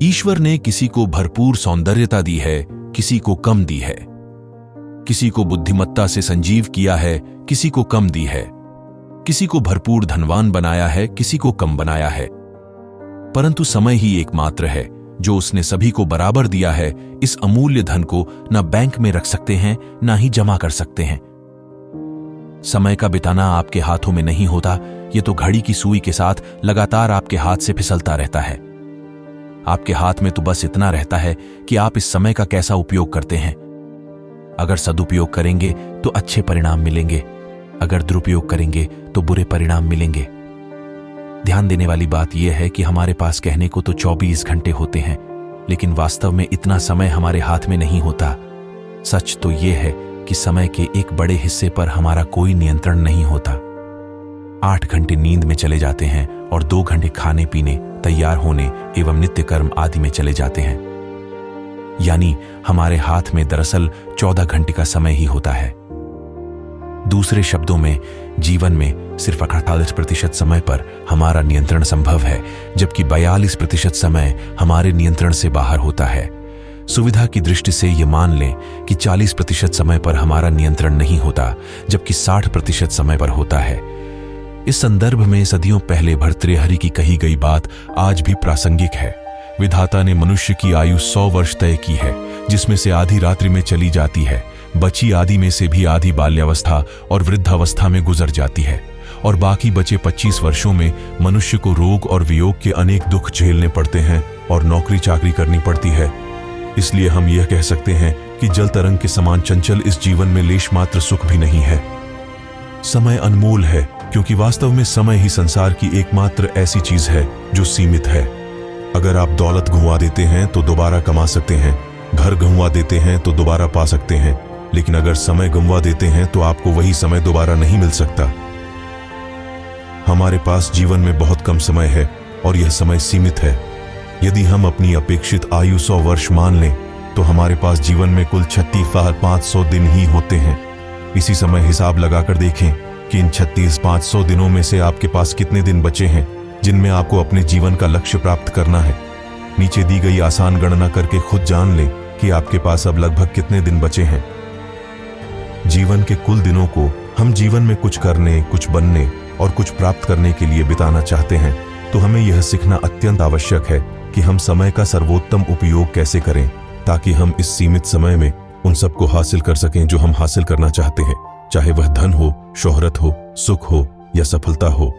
ईश्वर ने किसी को भरपूर सौंदर्यता दी है, किसी को कम दी है। किसी को बुद्धिमत्ता से संजीव किया है, किसी को कम दी है। किसी को भरपूर धनवान बनाया है, किसी को कम बनाया है। परंतु समय ही एकमात्र है जो उसने सभी को बराबर दिया है। इस अमूल्य धन को ना बैंक में रख सकते हैं, ना ही जमा कर सकते हैं। समय का बिताना आपके हाथों में नहीं होता, ये तो घड़ी की सुई के साथ लगातार आपके हाथ से फिसलता रहता है। आपके हाथ में तो बस इतना रहता है कि आप इस समय का कैसा उपयोग करते हैं। अगर सदुपयोग करेंगे तो अच्छे परिणाम मिलेंगे, अगर दुरुपयोग करेंगे तो बुरे परिणाम मिलेंगे। ध्यान देने वाली बात यह है कि हमारे पास कहने को तो 24 घंटे होते हैं, लेकिन वास्तव में इतना समय हमारे हाथ में नहीं होता। सच तो यह है कि समय के एक बड़े हिस्से पर हमारा कोई नियंत्रण नहीं होता। 8 घंटे नींद में चले जाते हैं और 2 घंटे खाने पीने, तैयार होने एवं नित्य कर्म आदि में चले जाते हैं। यानी हमारे हाथ में दरअसल 14 घंटे का समय ही होता है। दूसरे शब्दों में, जीवन में सिर्फ 48% समय पर हमारा नियंत्रण संभव है, जबकि 42% समय हमारे नियंत्रण से बाहर होता है। सुविधा की दृष्टि से ये मान लें कि 40% समय पर हमारा नियंत्रण नहीं होता, जबकि 60% समय पर होता है। इस संदर्भ में सदियों पहले भर्तृहरि की कही गई बात आज भी प्रासंगिक है। विधाता ने मनुष्य की आयु 100 वर्ष तय की है, जिसमें से आधी रात्रि में चली जाती है, बची आधी में से भी आधी बाल्यावस्था और वृद्धावस्था में गुजर जाती है, और बाकी बचे 25 वर्षों में मनुष्य को रोग और वियोग के अनेक दुख झेलने पड़ते हैं और नौकरी चाकरी करनी पड़ती है। इसलिए हम यह कह सकते हैं कि जल तरंग के समान चंचल इस जीवन में लेश मात्र सुख भी नहीं है। समय अनमोल है, क्योंकि वास्तव में समय ही संसार की एकमात्र ऐसी चीज है जो सीमित है। अगर आप दौलत गंवा देते हैं तो दोबारा कमा सकते हैं, घर गंवा देते हैं तो दोबारा पा सकते हैं, लेकिन अगर समय गंवा देते हैं तो आपको वही समय दोबारा नहीं मिल सकता। हमारे पास जीवन में बहुत कम समय है और यह समय सीमित है। यदि हम अपनी अपेक्षित आयु 100 वर्ष मान लें तो हमारे पास जीवन में कुल 36,500 दिन ही होते हैं। इसी समय हिसाब लगाकर देखें कि इन 36,500 दिनों में से आपके पास कितने दिन बचे हैं जिनमें आपको अपने जीवन का लक्ष्य प्राप्त करना है। नीचे दी गई आसान गणना करके खुद जान लें कि आपके पास अब लगभग कितने दिन बचे हैं। जीवन के कुल दिनों को हम जीवन में कुछ करने, कुछ बनने और कुछ प्राप्त करने के लिए बिताना चाहते हैं, तो हमें यह सीखना अत्यंत आवश्यक है कि हम समय का सर्वोत्तम उपयोग कैसे करें, ताकि हम इस सीमित समय में उन सबको हासिल कर सकें जो हम हासिल करना चाहते हैं, चाहे वह धन हो, शोहरत हो, सुख हो या सफलता हो।